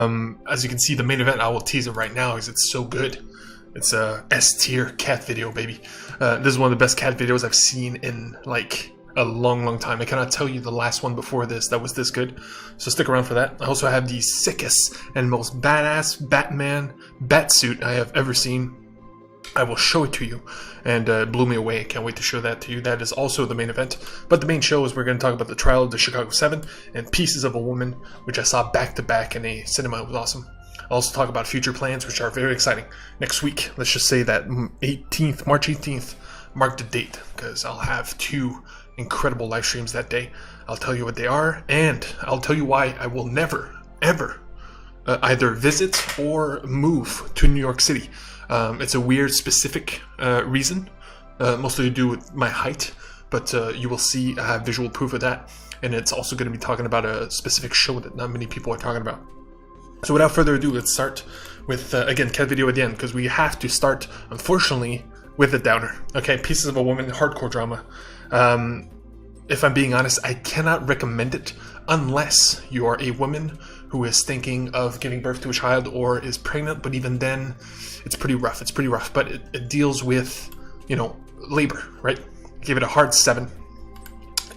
As you can see, the main event, I will tease it right now because it's so good. It's a S-tier cat video, baby. This is one of the best cat videos I've seen in like a long time. I cannot tell you the last one before this that was this good, so stick around for that. I also have the sickest and most badass Batman batsuit I have ever seen. I will show it to you, and it blew me away. Can't wait to show that to you. That is also the main event, but the main show is we're going to talk about the trial of the Chicago 7 and Pieces of a Woman, which I saw back to back in a cinema. It was awesome. I'll also talk about future plans, which are very exciting. Next week, let's just say that March 18th, mark the date, because I'll have 2 incredible live streams that day. I'll tell you what they are, and I'll tell you why I will never, ever either visit or move to New York City. It's a weird, specific reason, mostly to do with my height, but you will see I have visual proof of that, and it's also going to be talking about a specific show that not many people are talking about. So without further ado, let's start with, again, cat video at the end, because we have to start, unfortunately, with a downer. Okay, Pieces of a Woman, hardcore drama. If I'm being honest, I cannot recommend it unless you are a woman who is thinking of giving birth to a child or is pregnant, but even then, it's pretty rough. It's pretty rough, but it deals with, you know, labor, right? Give it a hard 7.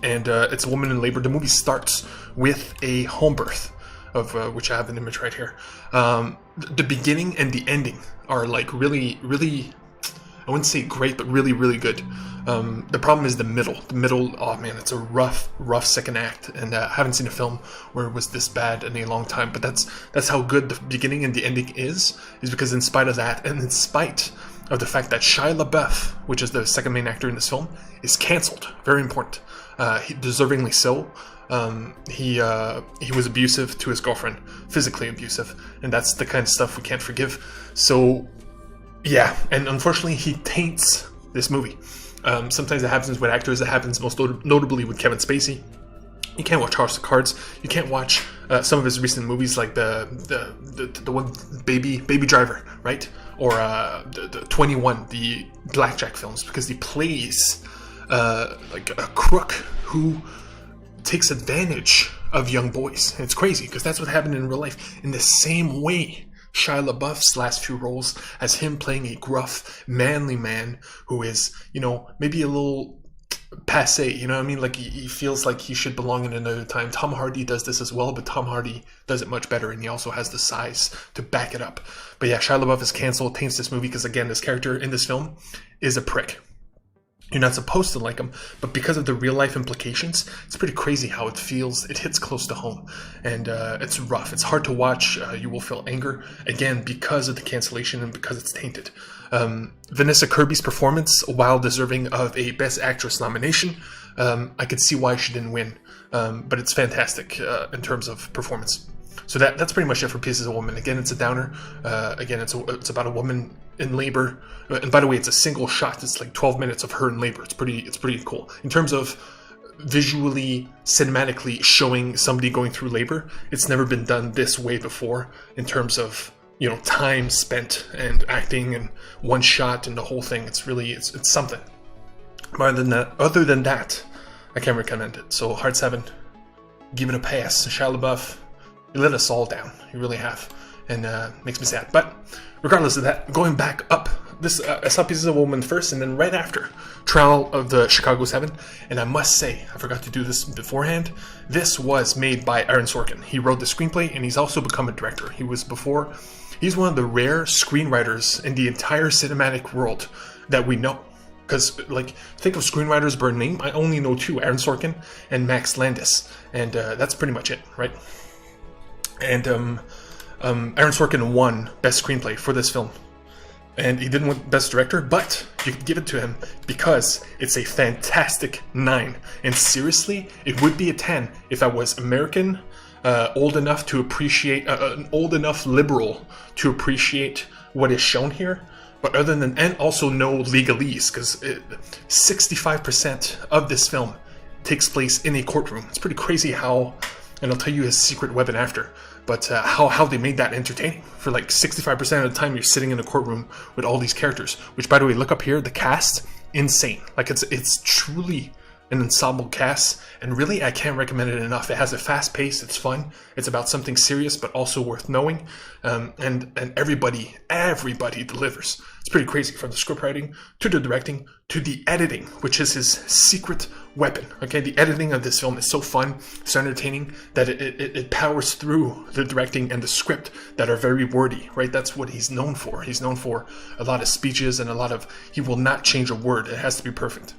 And it's a woman in labor. The movie starts with a home birth, of which I have an image right here. The beginning and the ending are like really, I wouldn't say great, but really good. The problem is the middle. Oh man, it's a rough second act, and I haven't seen a film where it was this bad in a long time. But that's how good the beginning and the ending is because in spite of that, and in spite of the fact that Shia LaBeouf, which is the second main actor in this film, is cancelled. Very important. Deservingly so. He was abusive to his girlfriend, physically abusive, and that's the kind of stuff we can't forgive. So yeah, and unfortunately he taints this movie. Sometimes it happens with actors. It happens most notably with Kevin Spacey. You can't watch House of Cards. You can't watch some of his recent movies, like the one Baby Driver, right? Or the 21, the Blackjack films, because he plays like a crook who takes advantage of young boys. And it's crazy because that's what happened in real life. In the same way, Shia LaBeouf's last few roles as him playing a gruff, manly man who is, you know, maybe a little passé, you know what I mean? Like he feels like he should belong in another time. Tom Hardy does this as well, but Tom Hardy does it much better, and he also has the size to back it up. But yeah, Shia LaBeouf is canceled, taints this movie, because again, this character in this film is a prick. You're not supposed to like him, but because of the real life implications, it's pretty crazy how it feels. It hits close to home, and it's rough. It's hard to watch. You will feel anger, again, because of the cancellation and because it's tainted. Vanessa Kirby's performance, while deserving of a Best Actress nomination, I could see why she didn't win, but it's fantastic in terms of performance. So that's pretty much it for Pieces of a Woman. Again, it's a downer. Again, it's about a woman in labor. And by the way, it's a single shot. It's like 12 minutes of her in labor. It's pretty cool. In terms of visually, cinematically showing somebody going through labor, it's never been done this way before in terms of, you know, time spent and acting and one shot and the whole thing. It's really, it's something. But other than that, I can't recommend it. So hard 7, give it a pass. Shia LaBeouf, you let us all down. You really have. And makes me sad. But regardless of that, going back up, I saw Pieces of a Woman first, and then right after, Trial of the Chicago 7. And I must say, I forgot to do this beforehand, this was made by Aaron Sorkin. He wrote the screenplay, and he's also become a director. He's one of the rare screenwriters in the entire cinematic world that we know. Because, like, think of screenwriters by name, I only know 2, Aaron Sorkin and Max Landis. And that's pretty much it, right? And Aaron Sorkin won Best Screenplay for this film. And he didn't win Best Director, but you could give it to him because it's a fantastic 9. And seriously, it would be a 10 if I was American, old enough to appreciate, an old enough liberal to appreciate what is shown here. But other than, and also know legalese, because 65% of this film takes place in a courtroom. It's pretty crazy how, and I'll tell you his secret weapon after, but how they made that entertaining. For like 65% of the time, you're sitting in a courtroom with all these characters. Which, by the way, look up here, the cast, insane. Like it's truly an ensemble cast, and really I can't recommend it enough. It has a fast pace, it's fun, it's about something serious but also worth knowing, and everybody delivers. It's pretty crazy, from the script writing to the directing to the editing, which is his secret weapon. Okay, the editing of this film is so fun, so entertaining, that it powers through the directing and the script that are very wordy, right? That's what he's known for. He's known for a lot of speeches and he will not change a word. It has to be perfect.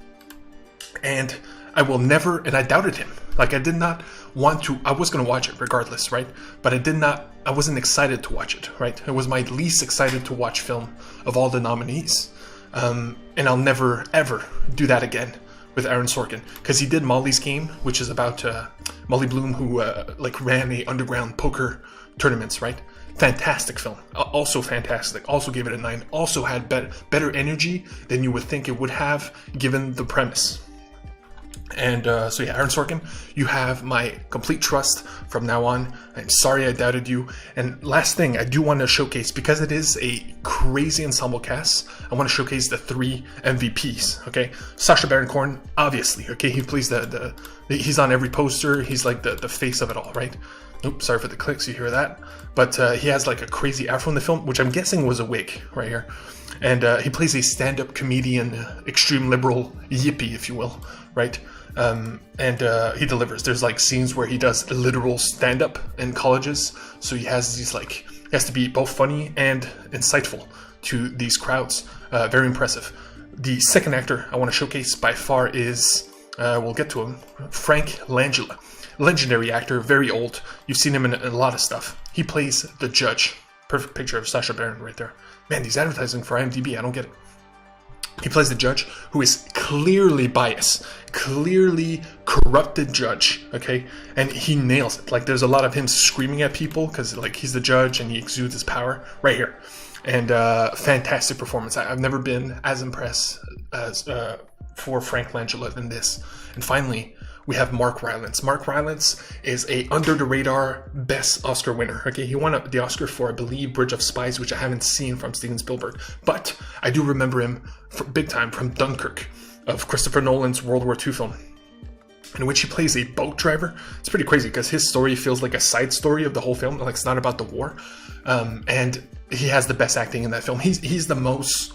And I will never, and I doubted him. Like, I did not want to, I was going to watch it regardless, right? But I wasn't excited to watch it, right? It was my least excited to watch film of all the nominees. And I'll never, ever do that again with Aaron Sorkin. Because he did Molly's Game, which is about Molly Bloom, who ran a underground poker tournaments, right? Fantastic film. Also fantastic. Also gave it a 9. Also had better energy than you would think it would have, given the premise. And so yeah, Aaron Sorkin, you have my complete trust from now on. I'm sorry I doubted you. And last thing, I do want to showcase, because it is a crazy ensemble cast, I want to showcase the 3 MVPs, okay? Sacha Baron Cohen, obviously, okay? He plays he's on every poster. He's like the face of it all, right? Oops, sorry for the clicks, you hear that? But he has like a crazy afro in the film, which I'm guessing was a wig right here. And he plays a stand-up comedian, extreme liberal yippie, if you will, right? And he delivers. There's like scenes where he does literal stand-up in colleges, so he has these he has to be both funny and insightful to these crowds. Very impressive. The second actor I want to showcase by far is, we'll get to him, Frank Langella. Legendary actor, very old. You've seen him in a lot of stuff. He plays the judge. Perfect picture of Sacha Baron right there. Man, these advertising for IMDb, I don't get it. He plays the judge who is clearly biased, clearly corrupted judge, okay? And he nails it. Like, there's a lot of him screaming at people because, like, he's the judge and he exudes his power right here. And fantastic performance. I've never been as impressed as for Frank Langella than this. And finally, we have Mark Rylance. Mark Rylance is a under-the-radar best Oscar winner. Okay, he won the Oscar for, I believe, Bridge of Spies, which I haven't seen from Steven Spielberg. But I do remember him big time from Dunkirk, of Christopher Nolan's World War II film, in which he plays a boat driver. It's pretty crazy because his story feels like a side story of the whole film. Like, it's not about the war. And he has the best acting in that film. He's the most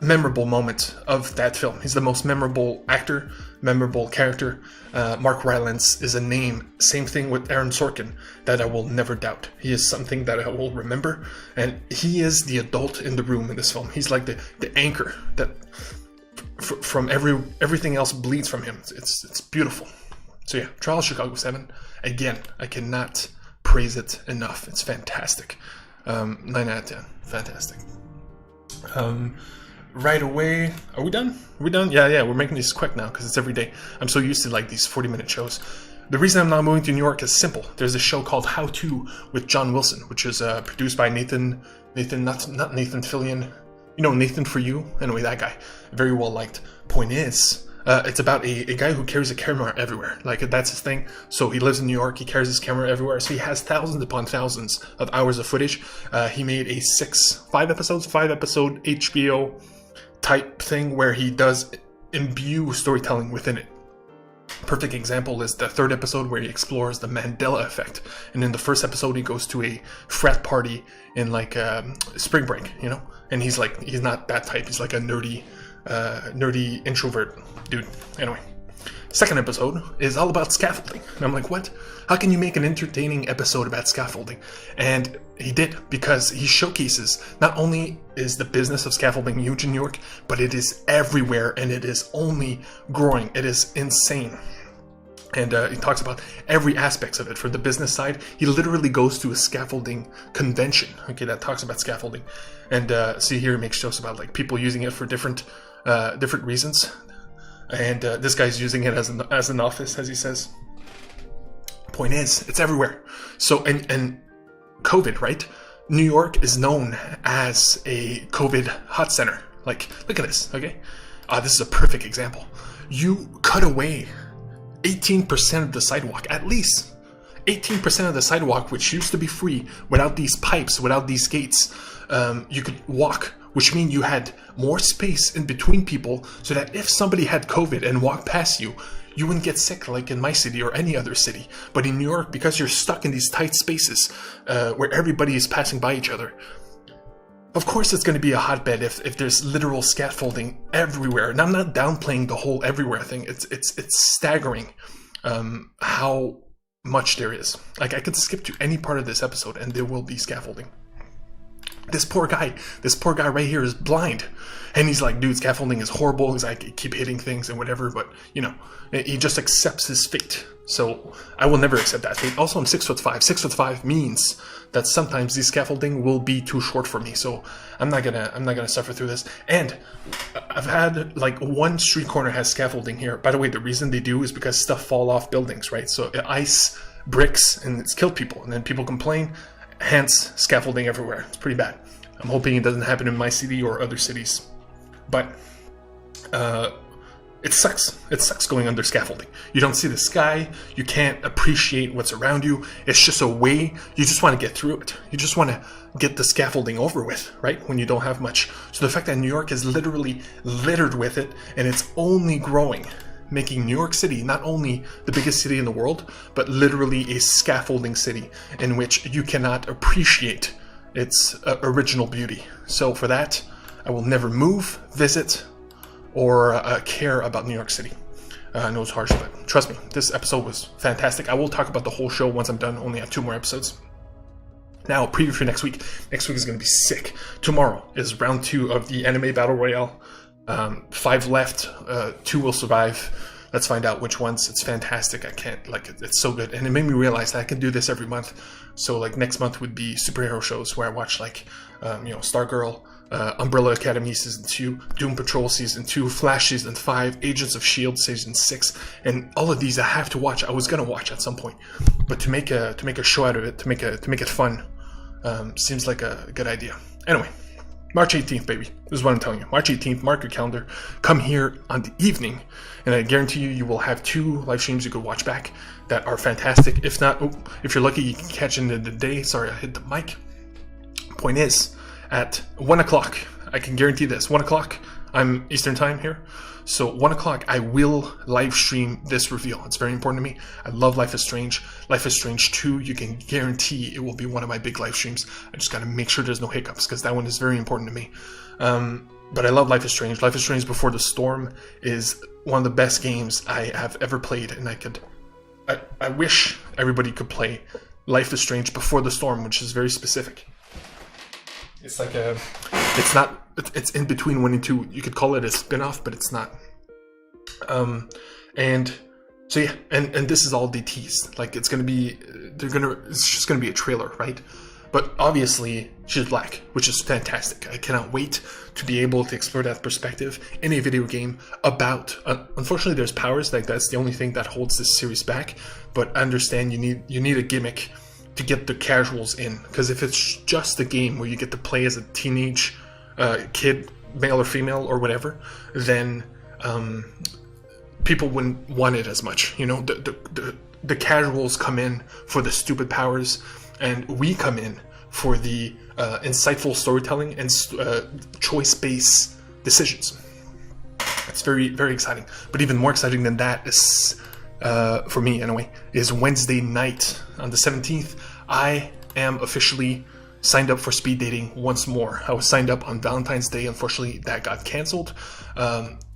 memorable moment of that film. He's the most memorable actor, memorable character. Mark Rylance is a name, same thing with Aaron Sorkin, that I will never doubt. He is something that I will remember, and he is the adult in the room in this film. He's like the anchor that from everything else bleeds from him. It's beautiful. So yeah, Trial of Chicago 7, again, I cannot praise it enough. It's fantastic. 9 out of 10, fantastic. Right away, are we done? Are we done? Yeah, we're making these quick now because it's every day. I'm so used to like these 40-minute shows. The reason I'm not moving to New York is simple. There's a show called How To with John Wilson, which is produced by Nathan, not Nathan Fillion. You know, Nathan For You? Anyway, that guy. Very well liked. Point is, it's about a guy who carries a camera everywhere. Like, that's his thing. So he lives in New York, he carries his camera everywhere. So he has thousands upon thousands of hours of footage. He made a 5 episode HBO type thing where he does imbue storytelling within it. Perfect example is the 3rd episode where he explores the Mandela effect. And in the 1st episode, he goes to a frat party in like spring break, you know? And he's not that type. He's like a nerdy introvert dude. Anyway, 2nd episode is all about scaffolding. And I'm like, what? How can you make an entertaining episode about scaffolding? And he did, because he showcases not only is the business of scaffolding huge in New York, but it is everywhere and it is only growing. It is insane. And he talks about every aspects of it. For the business side, he literally goes to a scaffolding convention, okay, that talks about scaffolding. And see here, he makes jokes about like people using it for different reasons. And this guy's using it as an office, as he says. Point is, it's everywhere. So, and COVID, right? New York is known as a COVID hot center. Like, look at this, okay? This is a perfect example. You cut away 18% of the sidewalk, at least 18% of the sidewalk, which used to be free without these pipes, without these gates. You could walk which means you had more space in between people so that if somebody had COVID and walked past you, you wouldn't get sick like in my city or any other city. But in New York, because you're stuck in these tight spaces where everybody is passing by each other, of course it's going to be a hotbed if there's literal scaffolding everywhere. And I'm not downplaying the whole everywhere thing. It's staggering how much there is. Like, I could skip to any part of this episode and there will be scaffolding. This poor guy right here is blind. And he's like, dude, scaffolding is horrible. He's like, I keep hitting things and whatever. But, you know, he just accepts his fate. So I will never accept that fate. Also, I'm 6'5". 6'5" means that sometimes the scaffolding will be too short for me. So I'm not gonna suffer through this. And I've had like one street corner has scaffolding here. By the way, the reason they do is because stuff fall off buildings, right? So ice, bricks, and it's killed people. And then people complain. Hence, scaffolding everywhere. It's pretty bad. I'm hoping it doesn't happen in my city or other cities. But it sucks. It sucks going under scaffolding. You don't see the sky. You can't appreciate what's around you. It's just a way. You just want to get through it. You just want to get the scaffolding over with, right? When you don't have much. So the fact that New York is literally littered with it, and it's only growing, making New York City not only the biggest city in the world, but literally a scaffolding city in which you cannot appreciate its original beauty. So for that, I will never move, visit, or care about New York City. I know it's harsh, but trust me, this episode was fantastic. I will talk about the whole show once I'm done. Only have 2 more episodes. Now, preview for next week. Next week is going to be sick. Tomorrow is round 2 of the anime battle royale. 5 left, 2 will survive. Let's find out which ones. It's fantastic. I can't, like, it's so good. And it made me realize that I can do this every month. So, like, next month would be superhero shows where I watch, like, Stargirl, Umbrella Academy Season 2, Doom Patrol Season 2, Flash Season 5, Agents of S.H.I.E.L.D. Season 6, and all of these I have to watch. I was going to watch at some point. But to make a show out of it, to make it fun, seems like a good idea. Anyway. March 18th, baby. This is what I'm telling you. March 18th, mark your calendar. Come here on the evening, and I guarantee you will have 2 live streams you could watch back that are fantastic. If not, if you're lucky, you can catch into the day. Sorry, I hit the mic. Point is, at 1 o'clock, I can guarantee this. 1 o'clock, I'm Eastern time here. So 1 o'clock, I will live stream this reveal. It's very important to me. I love Life is Strange. Life is Strange 2, you can guarantee it will be one of my big live streams. I just got to make sure there's no hiccups because that one is very important to me. But I love Life is Strange. Life is Strange Before the Storm is one of the best games I have ever played, and I wish everybody could play Life is Strange Before the Storm, which is very specific. It's like it's in between 1 and 2. You could call it a spin-off, but it's not. And so yeah, and this is all they teased. Like, it's just gonna be a trailer, right? But obviously she's black, which is fantastic. I cannot wait to be able to explore that perspective in a video game about unfortunately there's powers, like that's the only thing that holds this series back. But I understand you need a gimmick to get the casuals in, because if it's just a game where you get to play as a teenage kid, male or female or whatever, then people wouldn't want it as much. You know, the casuals come in for the stupid powers, and we come in for the insightful storytelling and choice-based decisions. It's very, very exciting. But even more exciting than that is, for me anyway, is Wednesday night on the 17th. I am officially signed up for speed dating once more. I was signed up on Valentine's Day. Unfortunately, that got canceled.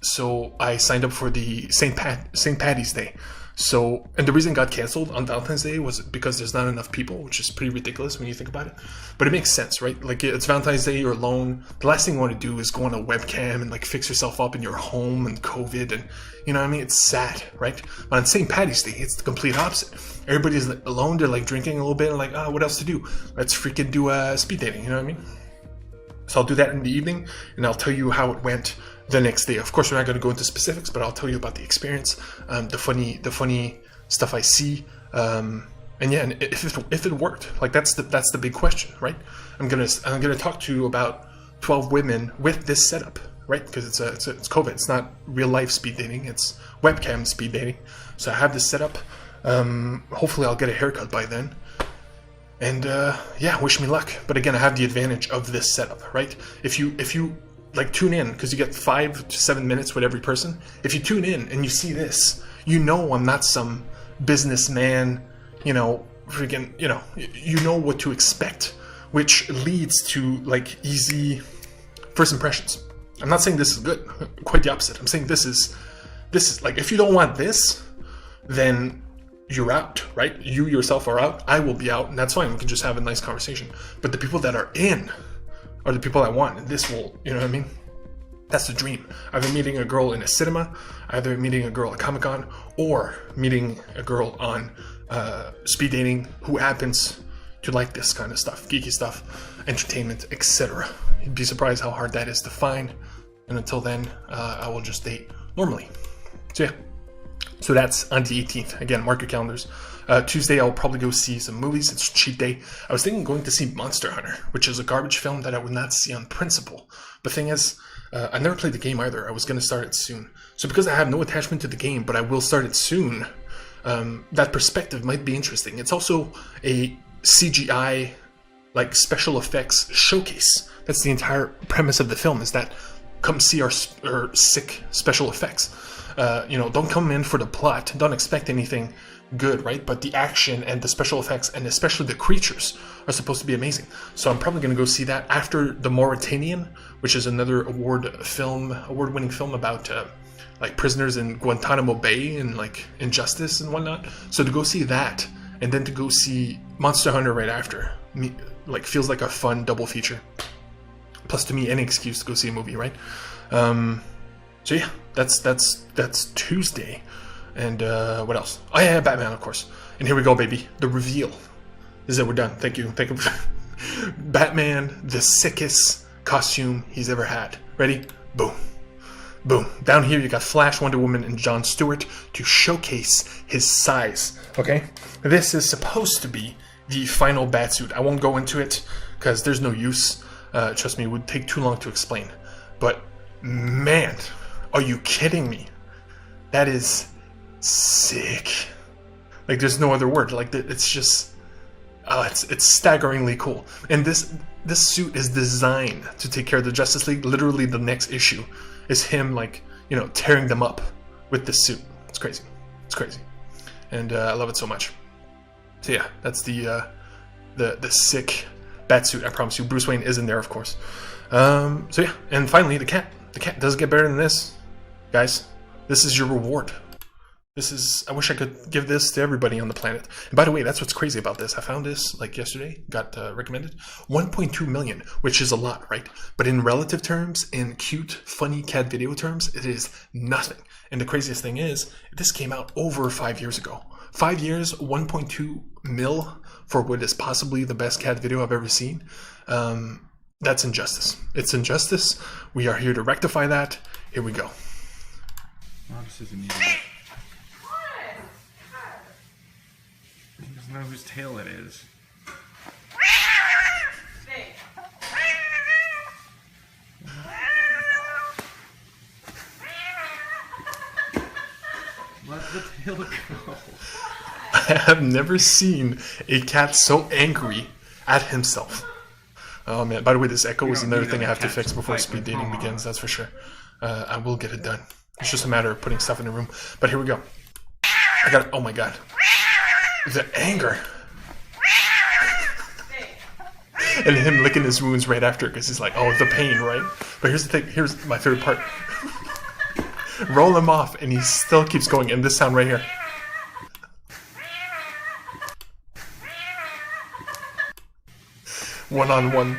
So I signed up for the St. Paddy's Day. So, and the reason it got canceled on Valentine's Day was because there's not enough people, which is pretty ridiculous when you think about it. But it makes sense, right? Like, it's Valentine's Day, you're alone. The last thing you want to do is go on a webcam and like fix yourself up in your home and COVID, and you know what I mean? It's sad, right? But on St. Paddy's Day, it's the complete opposite. Everybody's alone, they're like drinking a little bit and like, what else to do? Let's freaking do speed dating, you know what I mean? So I'll do that in the evening, and I'll tell you how it went the next day. Of course, we're not going to go into specifics, but I'll tell you about the experience, the funny stuff I see, and yeah, and if it worked. Like, that's the big question, right? I'm gonna talk to about 12 women with this setup, right? Because it's COVID. It's not real life speed dating. It's webcam speed dating. So I have this setup. Hopefully, I'll get a haircut by then. And yeah, wish me luck. But again, I have the advantage of this setup, right? If you like tune in, because you get 5 to 7 minutes with every person. If you tune in and you see this, you know I'm not some businessman, you know, freaking, you know what to expect, which leads to like easy first impressions. I'm not saying this is good, quite the opposite. I'm saying this is like, if you don't want this, then you're out, right? You yourself are out. I will be out, and that's fine. We can just have a nice conversation. But the people that are in are the people I want, and this will, you know what I mean? That's the dream. Either meeting a girl in a cinema, either meeting a girl at Comic-Con, or meeting a girl on speed dating who happens to like this kind of stuff, geeky stuff, entertainment, etc. You'd be surprised how hard that is to find. And until then, I will just date normally. So yeah. So that's on the 18th. Again, mark your calendars. Tuesday, I'll probably go see some movies. It's cheat day. I was thinking going to see Monster Hunter, which is a garbage film that I would not see on principle. The thing is, I never played the game either. I was going to start it soon. So because I have no attachment to the game, but I will start it soon, that perspective might be interesting. It's also a CGI, like special effects showcase. That's the entire premise of the film, is that come see our sick special effects. Don't come in for the plot. Don't expect anything good, right? But the action and the special effects, and especially the creatures, are supposed to be amazing. So I'm probably going to go see that after The Mauritanian, which is another award-winning film about like prisoners in Guantanamo Bay and like injustice and whatnot. So to go see that, and then to go see Monster Hunter right after, like feels like a fun double feature. Plus, to me, any excuse to go see a movie, right? So yeah, that's Tuesday. And what else? Oh yeah, Batman, of course. And here we go, baby. The reveal. This is it, we're done. Thank you. Batman, the sickest costume he's ever had. Ready? Boom. Boom. Down here you got Flash, Wonder Woman, and Jon Stewart to showcase his size. Okay? This is supposed to be the final Batsuit. I won't go into it because there's no use. Trust me, it would take too long to explain. But man, are you kidding me? That is sick. Like, there's no other word. Like, it's just, it's staggeringly cool. And this suit is designed to take care of the Justice League. Literally, the next issue is him, like, tearing them up with this suit. It's crazy. It's crazy. And I love it so much. So yeah, that's the sick Batsuit. I promise you. Bruce Wayne is in there, of course. So yeah, and finally, the cat. The cat doesn't get better than this, guys. This is your reward. I wish I could give this to everybody on the planet. And by the way, that's what's crazy about this. I found this like yesterday, got recommended. 1.2 million, which is a lot, right? But in relative terms, in cute, funny cat video terms, it is nothing. And the craziest thing is, this came out over 5 years ago. 5 years, 1.2 mil for what is possibly the best cat video I've ever seen. That's injustice. It's injustice. We are here to rectify that. Here we go. Well, this isn't even... He doesn't know whose tail it is. Let the tail go. I have never seen a cat so angry at himself. Oh man, by the way, this echo is another thing I have to fix before speed dating begins, that's for sure. I will get it done. It's just a matter of putting stuff in the room. But here we go. I got it. Oh my god. The anger. And him licking his wounds right after, because he's like, oh, the pain, right? But here's the thing. Here's my favorite part. Roll him off, and he still keeps going. And this sound right here. One-on-one.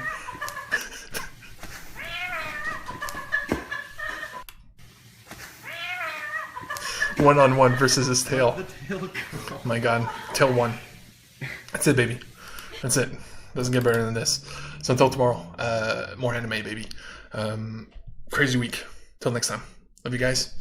One-on-one versus his tail. Oh my god. Tail one. That's it, baby. That's it. Doesn't get better than this. So until tomorrow, more anime, baby. Crazy week. Till next time. Love you guys.